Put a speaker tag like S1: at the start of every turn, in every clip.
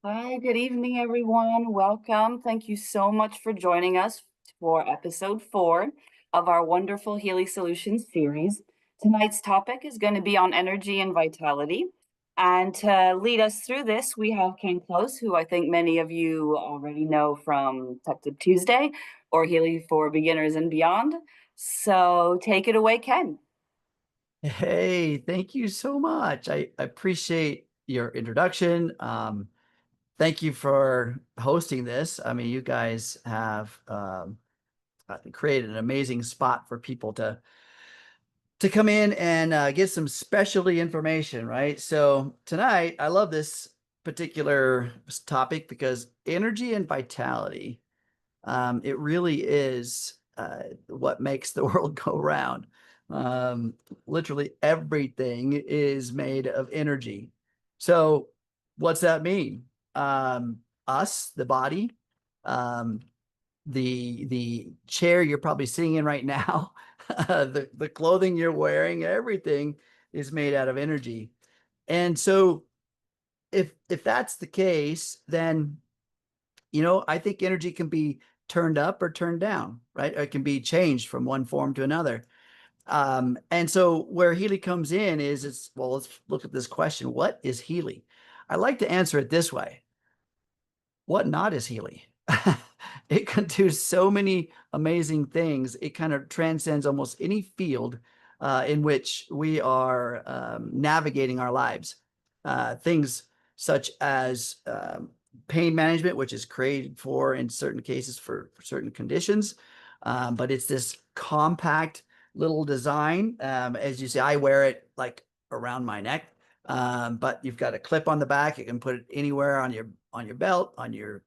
S1: Hi, good evening, everyone. Welcome. Thank you so much for joining us for episode 4 of our wonderful Healy Solutions series. Tonight's topic is going to be on energy and vitality. And to lead us through this, we have Ken Close, who I think many of you already know from Tech Tip Tuesday or Healy for Beginners and Beyond. So take it away, Ken.
S2: Hey, thank you so much. I appreciate your introduction. Thank you for hosting this. I mean, you guys have created an amazing spot for people to come in and get some specialty information, right? So tonight, I love this particular topic because energy and vitality, it really is what makes the world go round. Um, Literally everything is made of energy. So, what's that mean? Us, the body, um, the chair you're probably sitting in right now, the clothing you're wearing, everything is made out of energy. And so, if that's the case, then I think energy can be turned up or turned down, right? It can be changed from one form to another. And so where Healy comes in is well, let's look at this question. What is Healy? I like to answer it this way. What not is Healy? It can do so many amazing things. It kind of transcends almost any field in which we are navigating our lives. Things such as pain management, which is created for in certain cases for certain conditions. But it's this compact little design. As you see, I wear it like around my neck. But you've got a clip on the back. You can put it anywhere on your belt, on your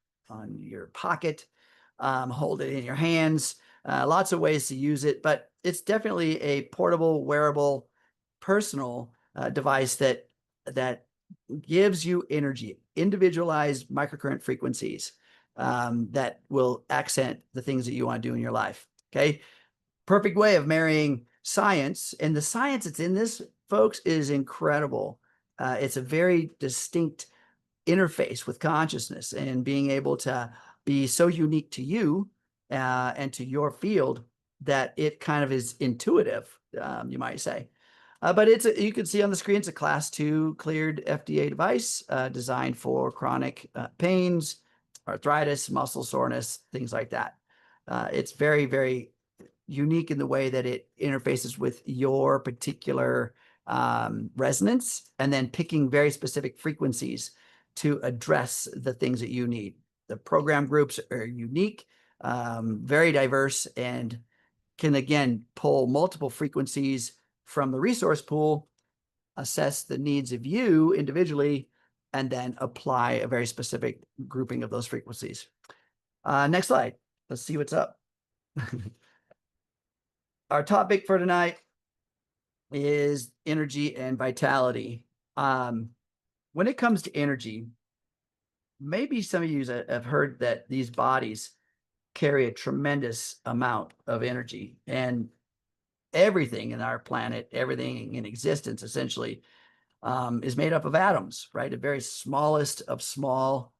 S2: pocket, hold it in your hands. Lots of ways to use it, but it's definitely a portable, wearable, personal device that gives you energy, individualized microcurrent frequencies that will accent the things that you want to do in your life. Okay, perfect way of marrying science, and the science that's in this, folks, is incredible. It's a very distinct interface with consciousness and being able to be so unique to you and to your field that it kind of is intuitive, you might say. But you can see on the screen, it's a class 2 cleared FDA device designed for chronic pains, arthritis, muscle soreness, things like that. It's very, very unique in the way that it interfaces with your particular resonance and then picking very specific frequencies to address the things that you need. The program groups are unique, very diverse, and can again pull multiple frequencies from the resource pool, assess the needs of you individually, and then apply a very specific grouping of those frequencies. Next slide. Let's see what's up. Our topic for tonight is energy and vitality. When it comes to energy, maybe some of you have heard that these bodies carry a tremendous amount of energy, and everything in our planet, everything in existence, essentially, is made up of atoms, right? The very smallest of small,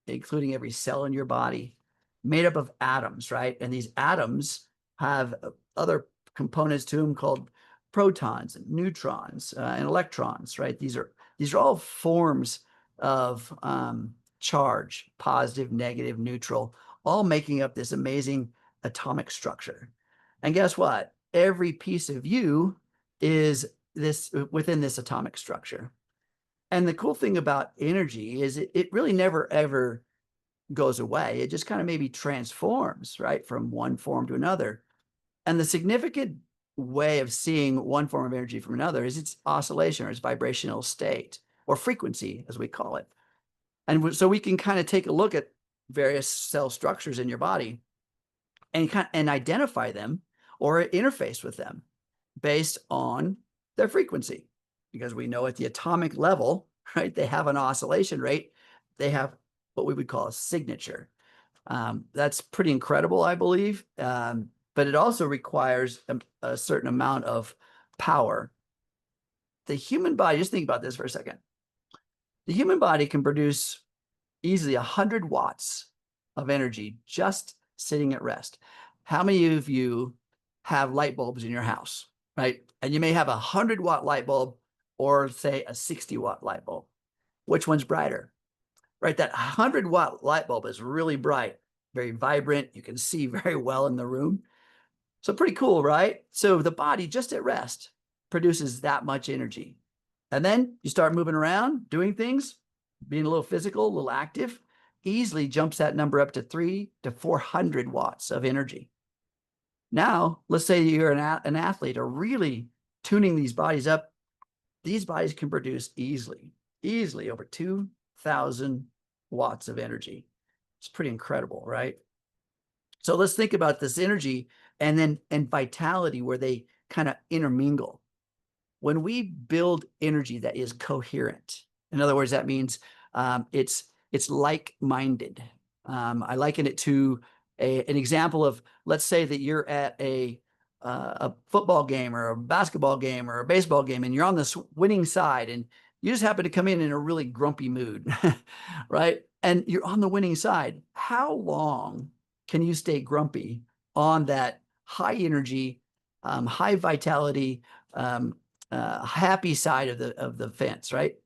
S2: including every cell in your body, made up of atoms, right? And these atoms have other components to them called protons and neutrons and electrons, right? These are all forms of charge, positive, negative, neutral, all making up this amazing atomic structure. And guess what? Every piece of you is this within this atomic structure. And the cool thing about energy is it really never ever goes away. It just kind of maybe transforms, right, from one form to another. And the significant way of seeing one form of energy from another is its oscillation or its vibrational state or frequency, as we call it. And so we can kind of take a look at various cell structures in your body and identify them or interface with them based on their frequency, because we know at the atomic level, right, they have an oscillation rate. They have what we would call a signature. That's pretty incredible, I believe. But it also requires a certain amount of power. The human body, just think about this for a second. The human body can produce easily 100 watts of energy just sitting at rest. How many of you have light bulbs in your house, right? And you may have a 100-watt light bulb or say a 60-watt light bulb. Which one's brighter, right? That 100-watt light bulb is really bright, very vibrant. You can see very well in the room. So pretty cool, right? So the body just at rest produces that much energy. And then you start moving around, doing things, being a little physical, a little active, easily jumps that number up to 300 to 400 watts of energy. Now, let's say you're an athlete or really tuning these bodies up. These bodies can produce easily over 2,000 watts of energy. It's pretty incredible, right? So let's think about this energy and vitality where they kind of intermingle. When we build energy that is coherent, in other words, that means it's like-minded. I liken it to an example of, let's say that you're at a football game or a basketball game or a baseball game, and you're on the winning side, and you just happen to come in a really grumpy mood, right? And you're on the winning side. How long can you stay grumpy on that high energy, high vitality, happy side of the fence, right?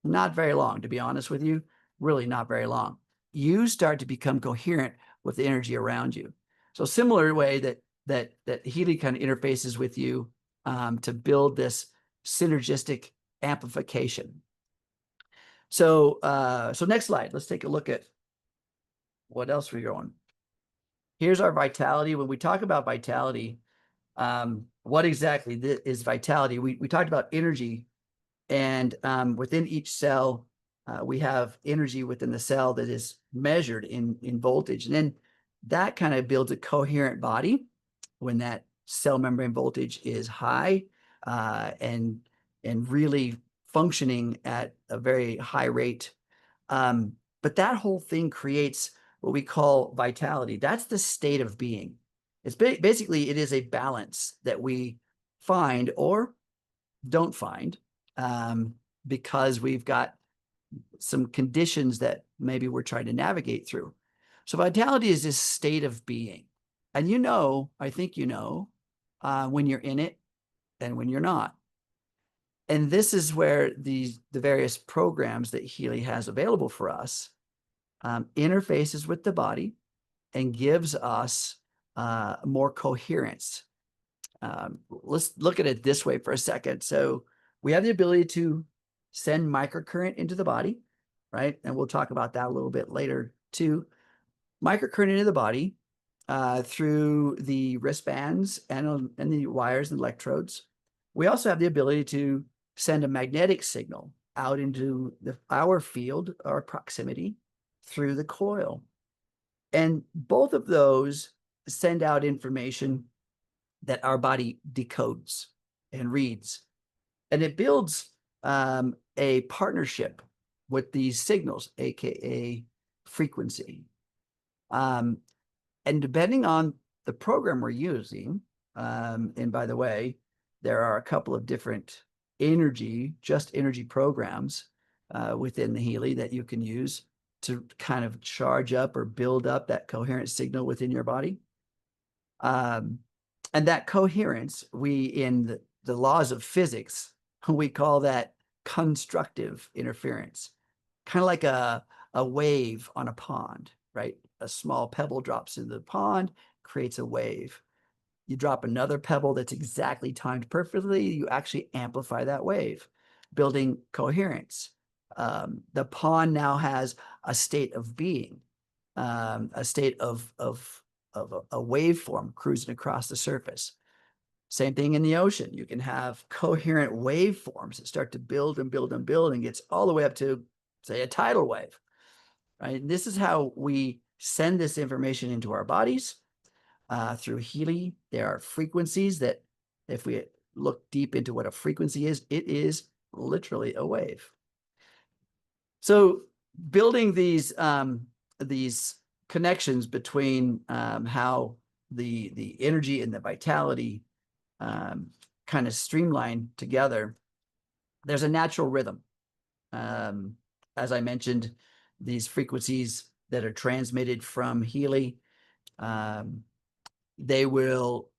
S2: Not very long, to be honest with you. Really not very long. You start to become coherent with the energy around you. So similar way that Healy kind of interfaces with you to build this synergistic amplification. So next slide. Let's take a look at what else we're going. Here's our vitality. When we talk about vitality, what exactly is vitality? We talked about energy, and within each cell, we have energy within the cell that is measured in voltage. And then that kind of builds a coherent body when that cell membrane voltage is high and really functioning at a very high rate. But that whole thing creates what we call vitality. That's the state of being. It's basically, it is a balance that we find or don't find because we've got some conditions that maybe we're trying to navigate through. So vitality is this state of being. And I think when you're in it and when you're not. And this is where the various programs that Healy has available for us interfaces with the body and gives us more coherence. Let's look at it this way for a second. So we have the ability to send microcurrent into the body, right? And we'll talk about that a little bit later too. Microcurrent into the body through the wristbands and the wires and electrodes. We also have the ability to send a magnetic signal out into our field or proximity through the coil. And both of those send out information that our body decodes and reads. And it builds a partnership with these signals, aka frequency. And depending on the program we're using, and by the way, there are a couple of different energy programs within the Healy that you can use to kind of charge up or build up that coherent signal within your body. And that coherence, in the laws of physics, we call that constructive interference, kind of like a wave on a pond, right? A small pebble drops into the pond, creates a wave. You drop another pebble that's exactly timed perfectly, you actually amplify that wave, building coherence. The pond now has a state of being, a state of a waveform cruising across the surface. Same thing in the ocean. You can have coherent waveforms that start to build and build and build and gets all the way up to, say, a tidal wave, right? And this is how we send this information into our bodies through Healy. There are frequencies that, if we look deep into what a frequency is, it is literally a wave. So building these connections between how the energy and the vitality kind of streamline together, there's a natural rhythm. As I mentioned, these frequencies that are transmitted from Healy, they will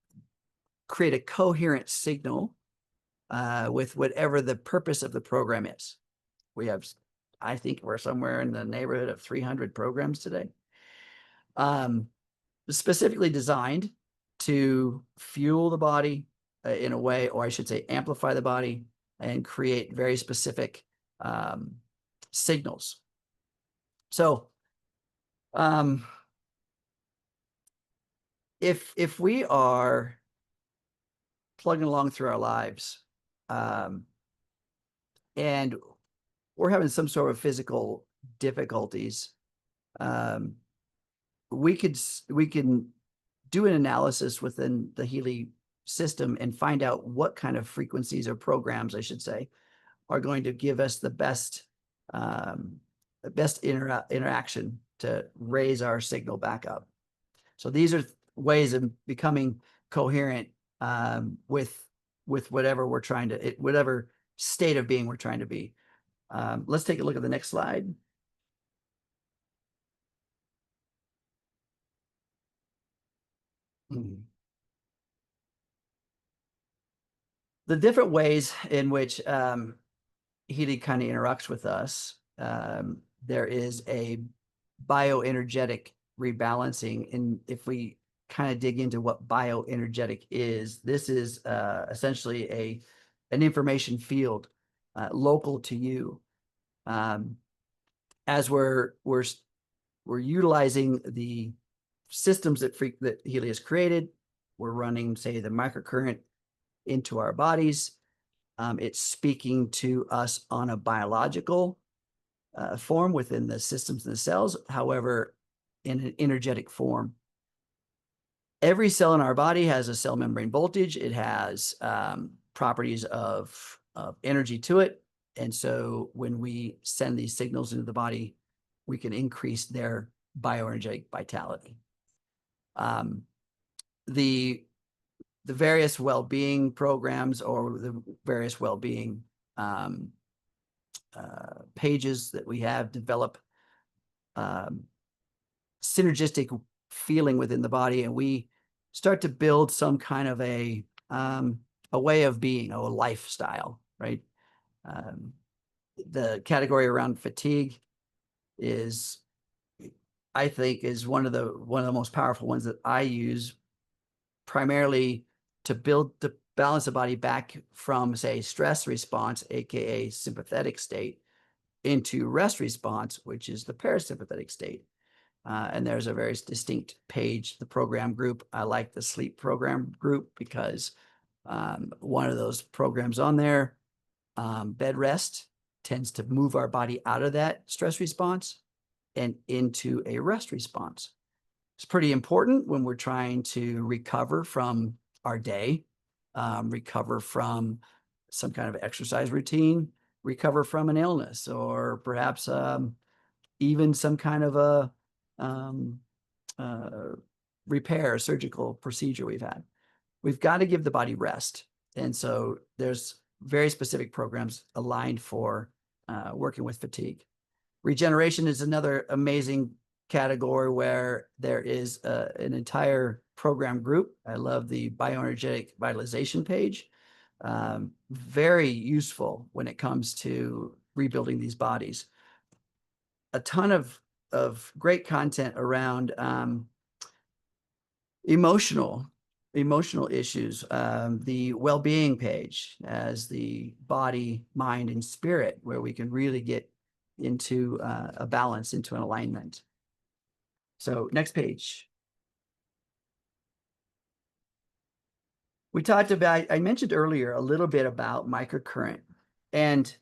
S2: create a coherent signal with whatever the purpose of the program is. We have, I think we're somewhere in the neighborhood of 300 programs today, specifically designed to fuel the body in a way, or I should say amplify the body and create very specific signals. So if we are plugging along through our lives and we're having some sort of physical difficulties, we can do an analysis within the Healy system and find out what kind of frequencies or programs, I should say, are going to give us the best interaction to raise our signal back up. So these are ways of becoming coherent with whatever we're trying to, whatever state of being we're trying to be. Let's take a look at the next slide. The different ways in which Healy kind of interacts with us. There is a bioenergetic rebalancing. And if we kind of dig into what bioenergetic is, this is essentially an information field local to you. As we're utilizing the systems that Healy has created, we're running, say, the microcurrent into our bodies. It's speaking to us on a biological form within the systems and the cells, however, in an energetic form. Every cell in our body has a cell membrane voltage. It has properties of energy to it. And so when we send these signals into the body, we can increase their bioenergetic vitality. The various well-being programs or the various well-being pages that we have develop synergistic feeling within the body, and we start to build some kind of a way of being, a lifestyle, right? The category around fatigue is, I think, is one of the most powerful ones that I use primarily to balance the body back from, say, stress response, aka sympathetic state, into rest response, which is the parasympathetic state. And there's a very distinct page, the program group. I like the sleep program group because one of those programs on there, bed rest, tends to move our body out of that stress response and into a rest response. It's pretty important when we're trying to recover from our day, recover from some kind of exercise routine, recover from an illness, or perhaps even some kind of a repair, surgical procedure we've had. We've got to give the body rest. And so there's very specific programs aligned for working with fatigue. Regeneration is another amazing category where there is an entire program group. I love the bioenergetic vitalization page. Very useful when it comes to rebuilding these bodies. A ton of great content around emotional issues. The well-being page as the body, mind, and spirit, where we can really get into a balance, into an alignment. So next page. We talked about, I mentioned earlier a little bit about microcurrent. And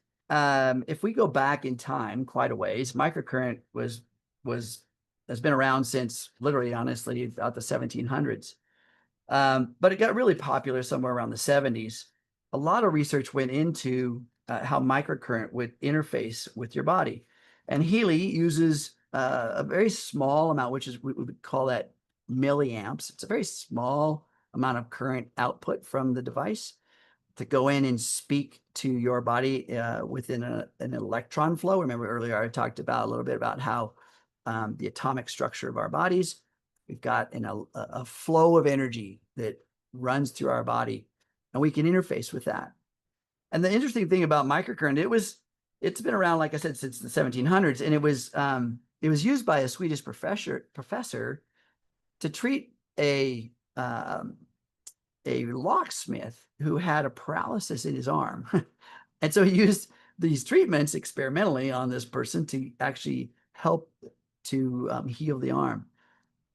S2: if we go back in time quite a ways, microcurrent has been around since literally, honestly, about the 1700s. But it got really popular somewhere around the 70s. A lot of research went into how microcurrent would interface with your body. And Healy uses a very small amount, which is, we would call that milliamps. It's a very small amount of current output from the device, to go in and speak to your body within an electron flow. Remember earlier I talked about a little bit about how the atomic structure of our bodies. We've got a flow of energy that runs through our body, and we can interface with that. And the interesting thing about microcurrent, it's been around, like I said, since the 1700s, and it was used by a Swedish professor to treat a locksmith who had a paralysis in his arm. And so he used these treatments experimentally on this person to actually help to heal the arm.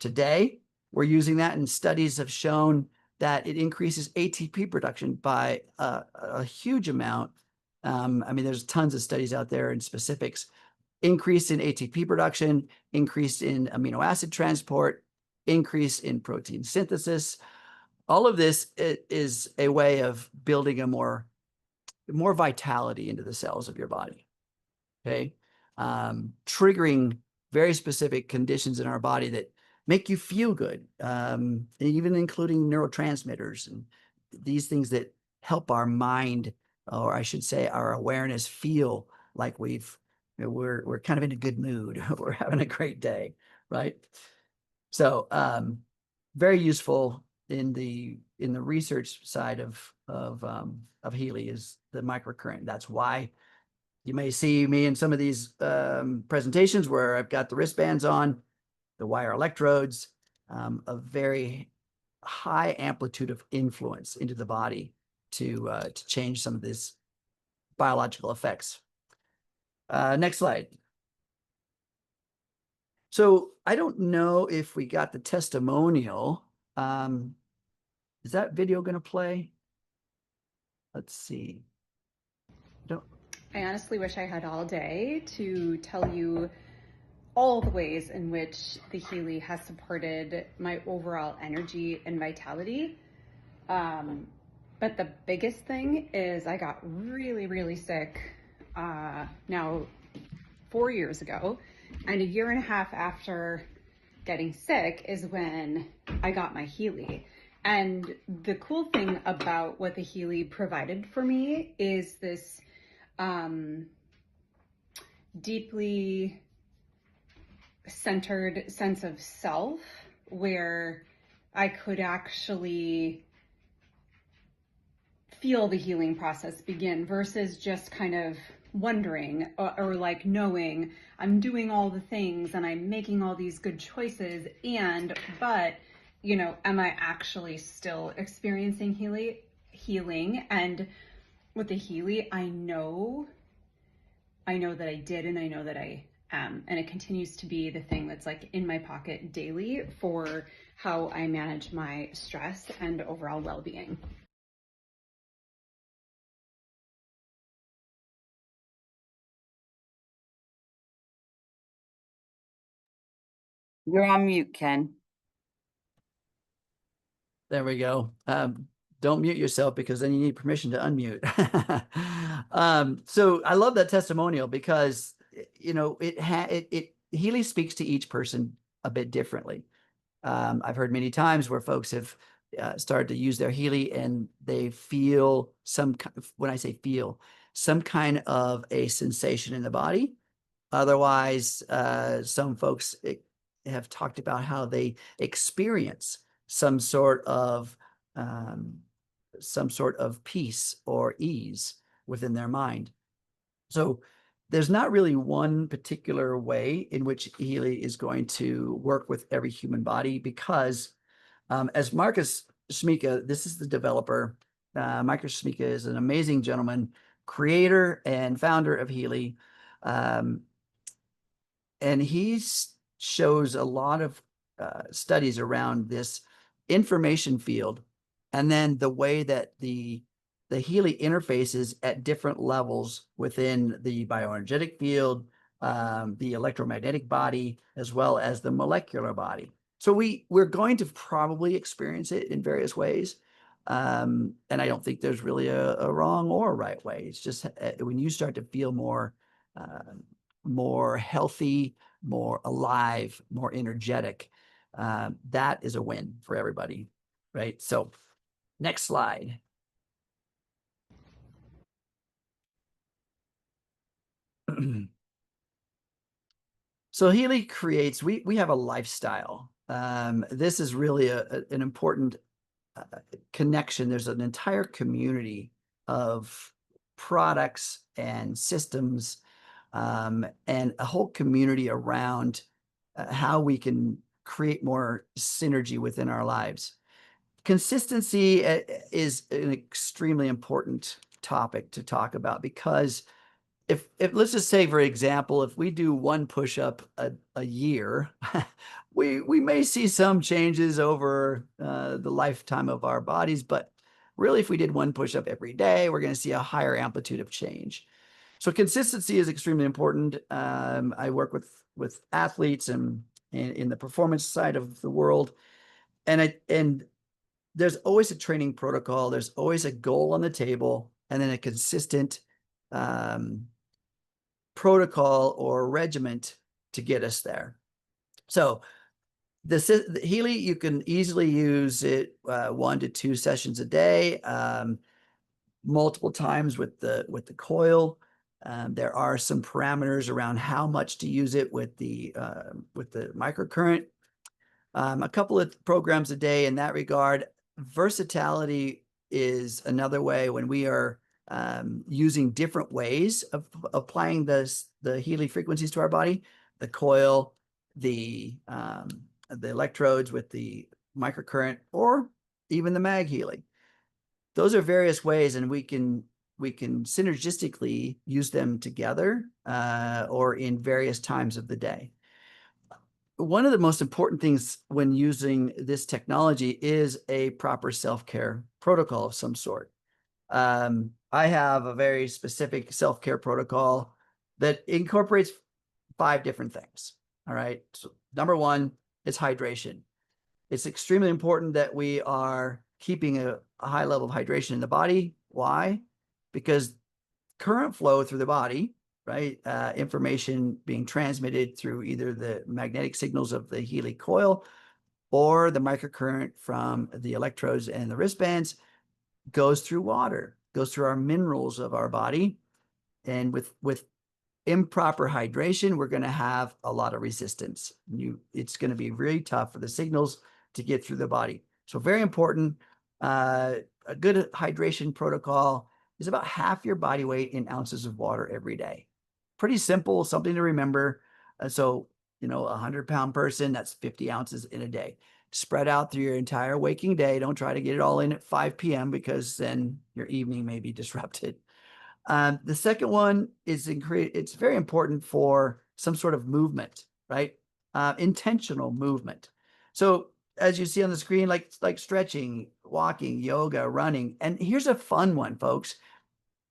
S2: Today, we're using that, and studies have shown that it increases ATP production by a huge amount. I mean, there's tons of studies out there and specifics. Increase in ATP production, increase in amino acid transport, increase in protein synthesis. All of this is a way of building a more vitality into the cells of your body. Okay, triggering very specific conditions in our body that make you feel good, even including neurotransmitters and these things that help our mind, or I should say our awareness, feel like we're kind of in a good mood. We're having a great day, right? So very useful in the research side of Healy is the microcurrent. That's why you may see me in some of these presentations where I've got the wristbands on, the wire electrodes, a very high amplitude of influence into the body to change some of these biological effects. Next slide. So I don't know if we got the testimonial. Is that video going to play? Let's see.
S3: I honestly wish I had all day to tell you all the ways in which the Healy has supported my overall energy and vitality. But the biggest thing is I got really, really sick now 4 years ago. And a year and a half after getting sick is when I got my Healy. And the cool thing about what the Healy provided for me is this deeply centered sense of self where I could actually feel the healing process begin versus just kind of wondering or like knowing I'm doing all the things and I'm making all these good choices but you know, am I actually still experiencing healing? And with the Healy, I know that I did, and I know that I am, and it continues to be the thing that's like in my pocket daily for how I manage my stress and overall well-being.
S1: You're on mute, Ken.
S2: There we go. Don't mute yourself because then you need permission to unmute. So I love that testimonial because, you know, it Healy speaks to each person a bit differently. I've heard many times where folks have started to use their Healy and they feel when I say feel, some kind of a sensation in the body. Otherwise, some folks have talked about how they experience some sort of peace or ease within their mind. So there's not really one particular way in which Healy is going to work with every human body because as Marcus Schmika, this is the developer. Marcus Schmika is an amazing gentleman, creator and founder of Healy. And he shows a lot of studies around this information field, and then the way that the Healy interfaces at different levels within the bioenergetic field, the electromagnetic body, as well as the molecular body. So we're going to probably experience it in various ways. And I don't think there's really a wrong or a right way. It's just when you start to feel more healthy, more alive, more energetic, that is a win for everybody, right? So next slide. So Healy creates, we have a lifestyle. This is really an important connection. There's an entire community of products and systems, and a whole community around how we can create more synergy within our lives. Consistency is an extremely important topic to talk about, because if let's just say, for example, if we do one push-up a year, we may see some changes over the lifetime of our bodies, but really, if we did one push-up every day, we're going to see a higher amplitude of change. So consistency is extremely important. I work with athletes and in the performance side of the world, and there's always a training protocol. There's always a goal on the table, and then a consistent protocol or regiment to get us there. So the Healy, you can easily use it 1 to 2 sessions a day, multiple times with the coil. There are some parameters around how much to use it with the microcurrent. A couple of programs a day in that regard. Versatility is another way when we are using different ways of applying the Healy frequencies to our body, the coil, the electrodes with the microcurrent, or even the mag Healy. Those are various ways, and we can synergistically use them together or in various times of the day. One of the most important things when using this technology is a proper self-care protocol of some sort. I have a very specific self-care protocol that incorporates 5 different things. All right. So number 1 is hydration. It's extremely important that we are keeping a high level of hydration in the body. Why? Because current flow through the body, right? Information being transmitted through either the magnetic signals of the Healy coil or the microcurrent from the electrodes and the wristbands goes through water, goes through our minerals of our body. And with improper hydration, we're going to have a lot of resistance. It's going to be really tough for the signals to get through the body. So very important. A good hydration protocol is about half your body weight in ounces of water every day. Pretty simple, something to remember. So, a 100-pound person, that's 50 ounces in a day. Spread out through your entire waking day. Don't try to get it all in at 5 p.m. because then your evening may be disrupted. The second one is it's very important for some sort of movement, right? Intentional movement. So as you see on the screen, like stretching, walking, yoga, running. And here's a fun one, folks.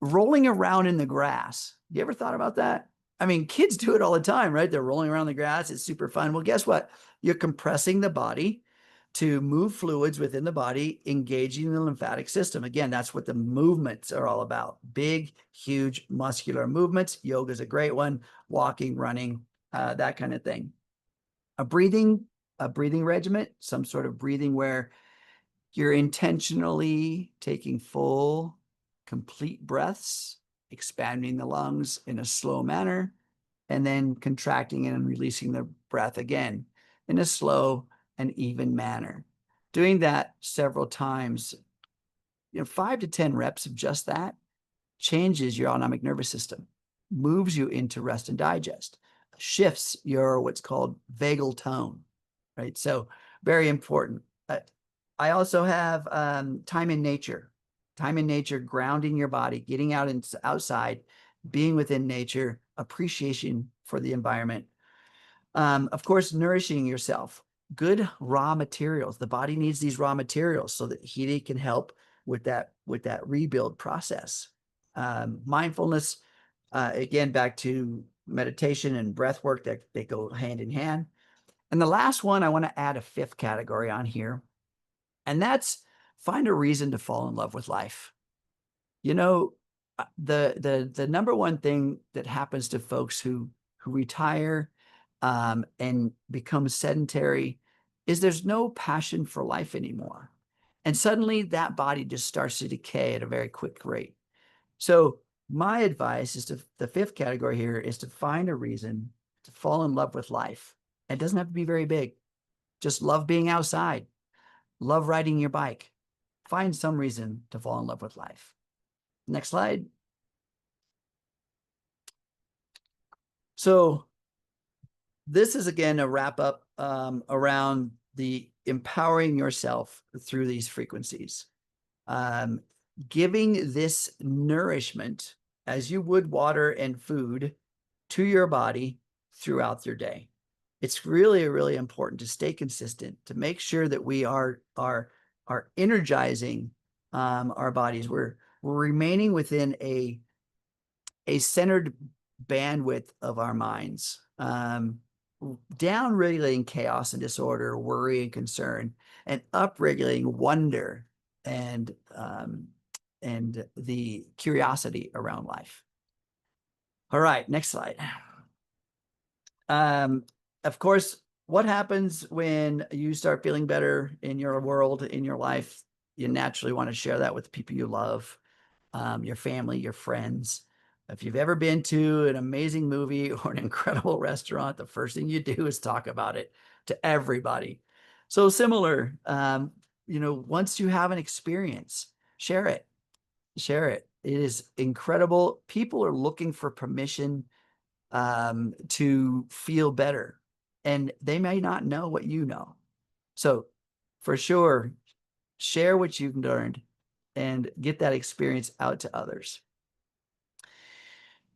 S2: Rolling around in the grass. You ever thought about that? I mean, kids do it all the time, right? They're rolling around the grass. It's super fun. Well, guess what? You're compressing the body to move fluids within the body, engaging the lymphatic system. Again, that's what the movements are all about. Big, huge muscular movements. Yoga is a great one. Walking, running, that kind of thing. A breathing regimen, some sort of breathing where you're intentionally taking full, complete breaths, expanding the lungs in a slow manner, and then contracting and releasing the breath again in a slow and even manner. Doing that several times, 5 to 10 reps of just that changes your autonomic nervous system, moves you into rest and digest, shifts your what's called vagal tone, right? So very important. I also have time in nature, grounding your body, getting out and outside, being within nature, appreciation for the environment. Of course, nourishing yourself, good raw materials. The body needs these raw materials so that Healy can help with that rebuild process. Mindfulness, again, back to meditation and breath work, that they go hand in hand. And the last one, I want to add a 5th category on here, and that's find a reason to fall in love with life. The number one thing that happens to folks who retire and become sedentary is there's no passion for life anymore. And suddenly that body just starts to decay at a very quick rate. So my advice is the fifth category here is to find a reason to fall in love with life. It doesn't have to be very big. Just love being outside, love riding your bike. Find some reason to fall in love with life. Next slide. So this is, again, a wrap up around the empowering yourself through these frequencies. Giving this nourishment as you would water and food to your body throughout your day. It's really, really important to stay consistent, to make sure that we are energizing our bodies. We're remaining within a centered bandwidth of our minds, down regulating chaos and disorder, worry and concern, and up regulating wonder and the curiosity around life. All right, next slide. Of course, what happens when you start feeling better in your world, in your life? You naturally want to share that with the people you love, your family, your friends. If you've ever been to an amazing movie or an incredible restaurant, the first thing you do is talk about it to everybody. So similar, once you have an experience, share it. Share it. It is incredible. People are looking for permission to feel better, and they may not know what you know. So for sure, share what you've learned and get that experience out to others.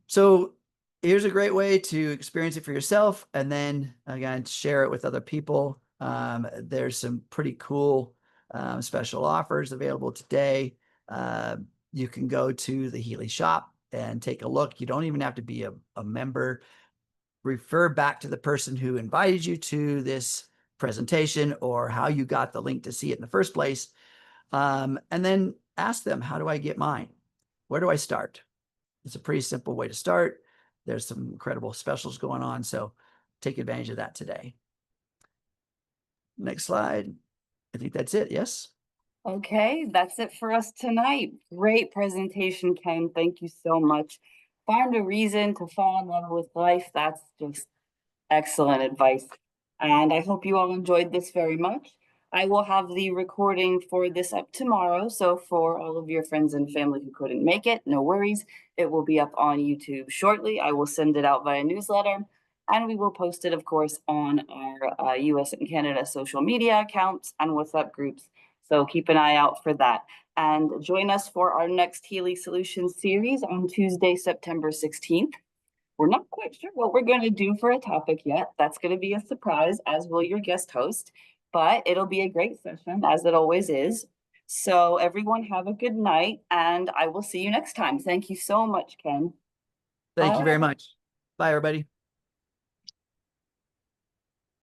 S2: So here's a great way to experience it for yourself, and then again, share it with other people. There's some pretty cool special offers available today. You can go to the Healy shop and take a look. You don't even have to be a member. Refer back to the person who invited you to this presentation or how you got the link to see it in the first place. And then ask them, how do I get mine? Where do I start? It's a pretty simple way to start. There's some incredible specials going on, so take advantage of that today. Next slide. I think that's it. Yes?
S1: Okay, that's it for us tonight. Great presentation, Ken. Thank you so much. Find a reason to fall in love with life. That's just excellent advice. And I hope you all enjoyed this very much. I will have the recording for this up tomorrow. So for all of your friends and family who couldn't make it, no worries. It will be up on YouTube shortly. I will send it out via newsletter. And we will post it, of course, on our US and Canada social media accounts and WhatsApp groups. So keep an eye out for that. And join us for our next Healy Solutions series on Tuesday, September 16th. We're not quite sure what we're going to do for a topic yet. That's going to be a surprise, as will your guest host. But it'll be a great session, as it always is. So everyone have a good night, and I will see you next time. Thank you so much, Ken.
S2: Thank
S1: Bye.
S2: you very much. Bye, everybody.